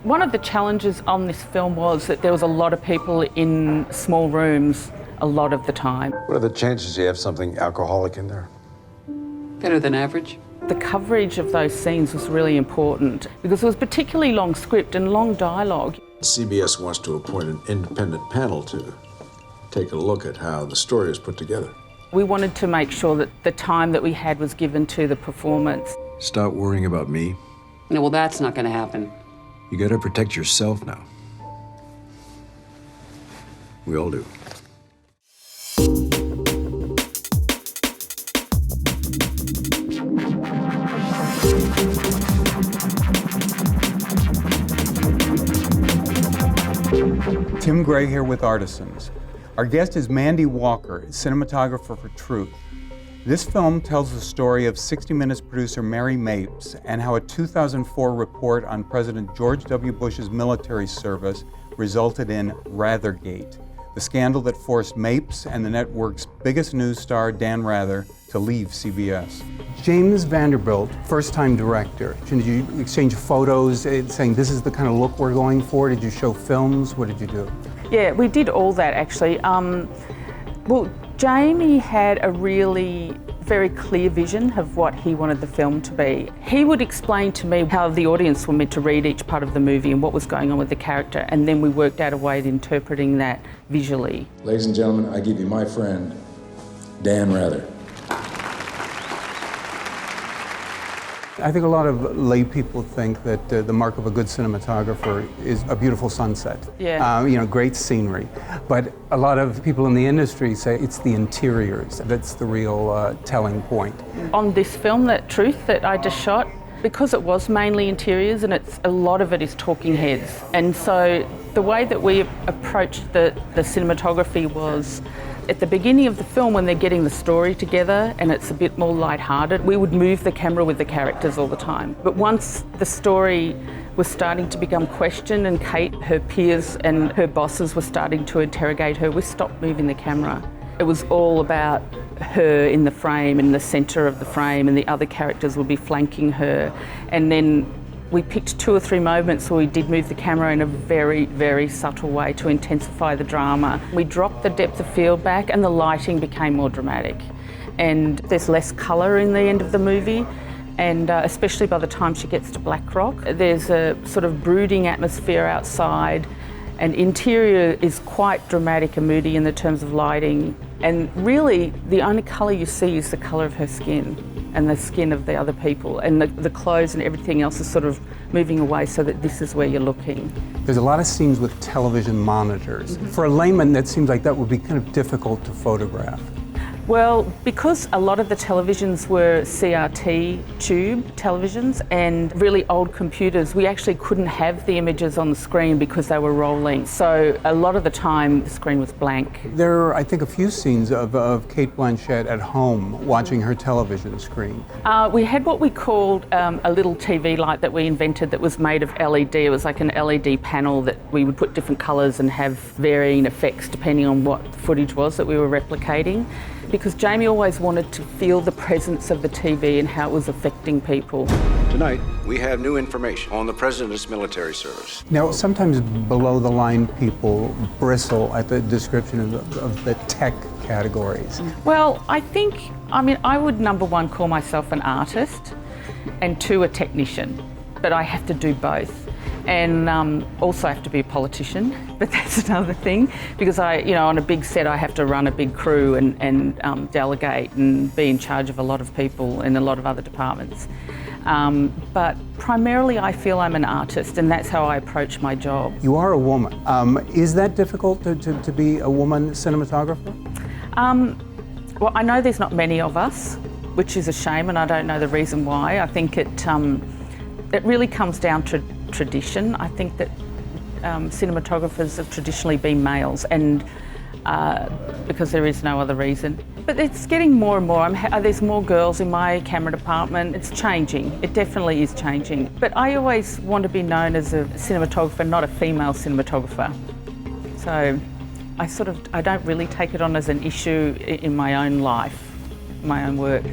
One of the challenges on this film was that there was a lot of people in small rooms a lot of the time. What are the chances you have something alcoholic in there? Better than average. The coverage of those scenes was really important because it was particularly long script and long dialogue. CBS wants to appoint an independent panel to take a look at how the story is put together. We wanted to make sure that the time that we had was given to the performance. Stop worrying about me. No, well, that's not going to happen. You gotta protect yourself now. We all do. Tim Gray here with Artisans. Our guest is Mandy Walker, cinematographer for Truth. This film tells the story of 60 Minutes producer Mary Mapes and how a 2004 report on President George W. Bush's military service resulted in Rathergate, the scandal that forced Mapes and the network's biggest news star, Dan Rather, to leave CBS. James Vanderbilt, first-time director. Did you exchange photos saying this is the kind of look we're going for? Did you show films? What did you do? Yeah, we did all that actually. Well, Jamie had a really very clear vision of what he wanted the film to be. He would explain to me how the audience were meant to read each part of the movie and what was going on with the character, and then we worked out a way of interpreting that visually. Ladies and gentlemen, I give you my friend, Dan Rather. I think a lot of lay people think that the mark of a good cinematographer is a beautiful sunset. Yeah. Great scenery. But a lot of people in the industry say it's the interiors that's the real telling point. On this film, that Truth that I just shot, because it was mainly interiors and a lot of it is talking heads. And so the way that we approached the cinematography was, at the beginning of the film, when they're getting the story together and it's a bit more lighthearted, we would move the camera with the characters all the time. But once the story was starting to become questioned and Cate, her peers and her bosses were starting to interrogate her, we stopped moving the camera. It was all about her in the frame, in the centre of the frame, and the other characters would be flanking her. And then we picked 2 or 3 moments where we did move the camera in a very, very subtle way to intensify the drama. We dropped the depth of field back and the lighting became more dramatic. And there's less colour in the end of the movie, and especially by the time she gets to Black Rock. There's a sort of brooding atmosphere outside, and interior is quite dramatic and moody in the terms of lighting. And really, the only colour you see is the colour of her skin and the skin of the other people, and the clothes and everything else is sort of moving away so that this is where you're looking. There's a lot of scenes with television monitors. Mm-hmm. For a layman, that seems like that would be kind of difficult to photograph. Well, because a lot of the televisions were CRT tube televisions and really old computers, we actually couldn't have the images on the screen because they were rolling. So a lot of the time, the screen was blank. There are, I think, a few scenes of Cate Blanchett at home watching her television screen. We had what we called a little TV light that we invented that was made of LED. It was like an LED panel that we would put different colours and have varying effects depending on what the footage was that we were replicating. Because Jamie always wanted to feel the presence of the TV and how it was affecting people. Tonight, we have new information on the President's military service. Now, sometimes below the line people bristle at the description of the tech categories. Well, I would number 1 call myself an artist and 2 a technician, but I have to do both. And also have to be a politician, but that's another thing, because on a big set I have to run a big crew and delegate and be in charge of a lot of people in a lot of other departments. But primarily I feel I'm an artist, and that's how I approach my job. You are a woman. Is that difficult to be a woman cinematographer? Well, I know there's not many of us, which is a shame, and I don't know the reason why. I think it really comes down to tradition. I think that cinematographers have traditionally been males, and because there is no other reason. But it's getting more and more. There's more girls in my camera department. It's changing. It definitely is changing. But I always want to be known as a cinematographer, not a female cinematographer. So I don't really take it on as an issue in my own life, my own work.